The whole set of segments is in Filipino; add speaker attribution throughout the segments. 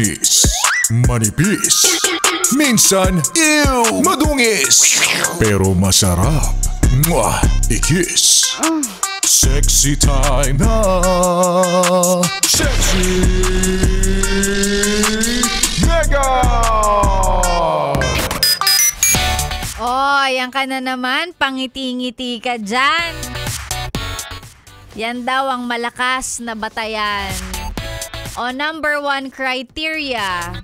Speaker 1: Malinis, manipis, minsan, madungis, pero masarap. Mwah! I-kiss. Sexy time na. Sexy Mega!
Speaker 2: Oh, yan ka na naman. Pangiti-ngiti ka dyan. Yan daw ang malakas na batayan. O number 1 criteria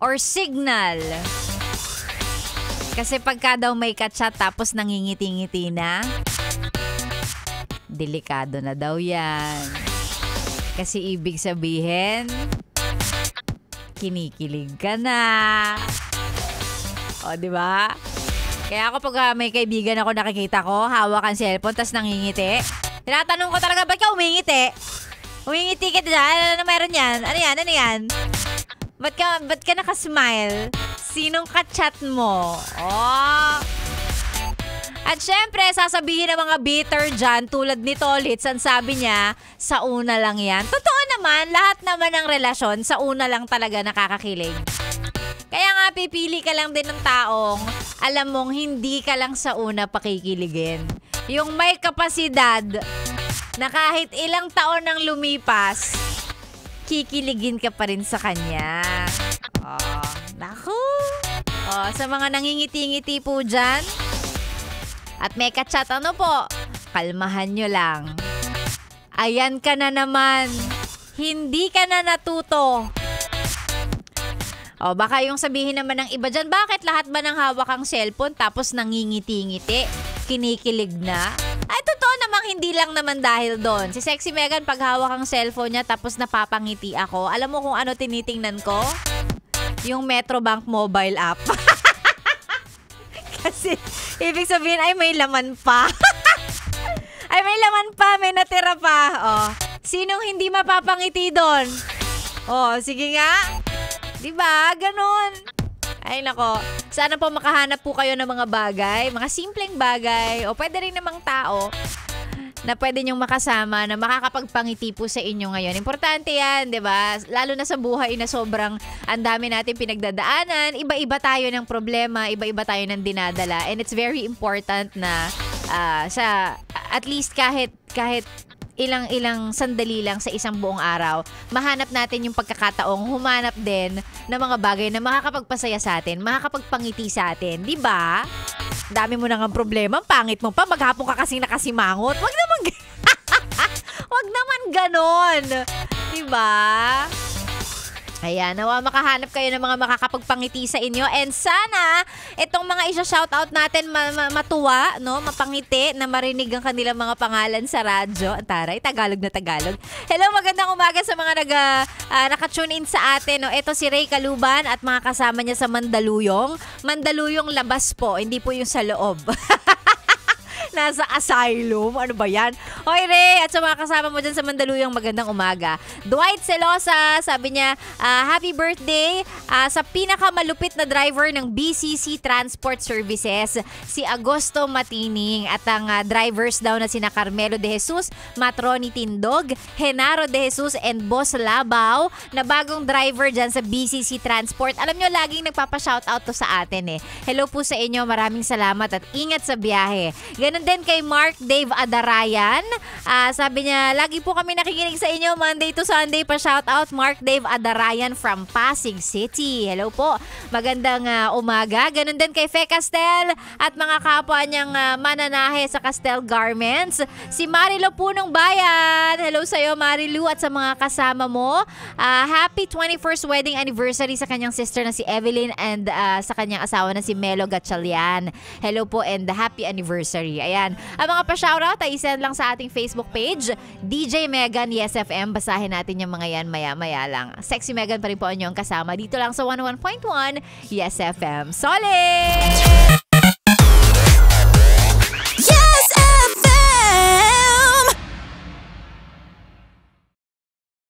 Speaker 2: or signal. Kasi pagka daw may kachat tapos nangingiti-ngiti na, delikado na daw yan. Kasi ibig sabihin, kinikilig ka na. O, di ba? Kaya ako pag may kaibigan ako nakikita ko, hawak ang cellphone tas nangingiti, tinatanong ko talaga, ba't ka umingiti? Umingiti ka dyan? Ano meron yan? Ano yan? Ano yan? Ba't ka nakasmile? Sinong ka-chat mo? Oh. At syempre, sasabihin ng mga bitter dyan, tulad ni Tolitz, ang sabi niya, sa una lang yan. Totoo naman, lahat naman ng relasyon, sa una lang talaga nakakakilig. Kaya nga, pipili ka lang din ng taong, alam mong hindi ka lang sa una pakikiligin. Yung may kapasidad, na kahit ilang taon nang lumipas, kikiligin ka pa rin sa kanya. Oh, naku. Oh, sa mga nangingiti-ngiti po dyan, at may kachat, ano po, kalmahan nyo lang. Ayan ka na naman. Hindi ka na natuto. O, baka yung sabihin naman ng iba dyan, bakit lahat ba ng hawak ang cellphone tapos nangingiti-ngiti? Kinikilig na? Ay, totoo namang hindi lang naman dahil doon. Si Sexy Megan, pag hawak ang cellphone niya tapos napapangiti ako, alam mo kung ano tinitingnan ko? Yung Metrobank mobile app. Kasi, ibig sabihin, ay may laman pa. Ay may laman pa, may natira pa. Oh, sinong hindi mapapangiti doon? Oh, sige nga. Diba? Ganon. Ay nako, sana po makahanap po kayo ng mga bagay, mga simpleng bagay, o pwede rin namang tao na pwede nyong makasama na makakapagpangiti po sa inyo ngayon. Importante yan, di ba? Lalo na sa buhay na sobrang ang dami natin pinagdadaanan, iba-iba tayo ng problema, iba-iba tayo ng dinadala, and it's very important na sa at least kahit ilang sandali lang sa isang buong araw, mahanap natin yung pagkakataong humanap din ng mga bagay na makakapagpasaya sa atin, makakapagpangiti sa atin, di ba? Dami mo nang ang problema, pangit mo pa, maghapon ka kasing nakasimangot. Wag naman ganon. Di ba? Ayan, nawa makahanap kayo ng mga makakapagpangiti sa inyo. And sana, itong mga isa-shoutout natin matuwa, no? Mapangiti na marinig ang kanilang mga pangalan sa radyo. Taray, Tagalog na Tagalog. Hello, magandang umaga sa mga naka-tune in sa atin. No? Ito si Ray Kaluban at mga kasama niya sa Mandaluyong. Mandaluyong labas po, hindi po yung sa loob. Nasa asylum. Ano ba yan? Hoy, Ray, at sa mga kasama mo dyan sa Mandaluyong, magandang umaga. Dwight Celosa, sabi niya, happy birthday sa pinakamalupit na driver ng BCC Transport Services, si Agosto Matining. At ang drivers daw na sina Carmelo de Jesus, Matroni Tindog, Genaro de Jesus, and Boss Labaw, na bagong driver dyan sa BCC Transport. Alam nyo, laging nagpapa-shoutout to sa atin eh. Hello po sa inyo, maraming salamat at ingat sa biyahe. Ganun din kay Mark Dave Adarayan. Sabi niya, lagi po kami nakikinig sa inyo Monday to Sunday. Pa-shoutout Mark Dave Adarayan from Pasig City. Hello po. Magandang umaga. Ganun din kay Fe Castel at mga kapwa niyang mananahe sa Castel Garments. Si Marilu Punong Bayan. Hello sa'yo, Marilu, at sa mga kasama mo. Happy 21st wedding anniversary sa kanyang sister na si Evelyn and sa kanyang asawa na si Melo Gatchalian. Hello po and happy anniversary. Ayan. Ang mga pa-shoutout ay isend lang sa ating Facebook page, DJ Megan Yes FM. Basahin natin yung mga yan maya-maya lang. Sexy Megan pa rin po ang inyong kasama dito lang sa 101.1 Yes FM. Solid!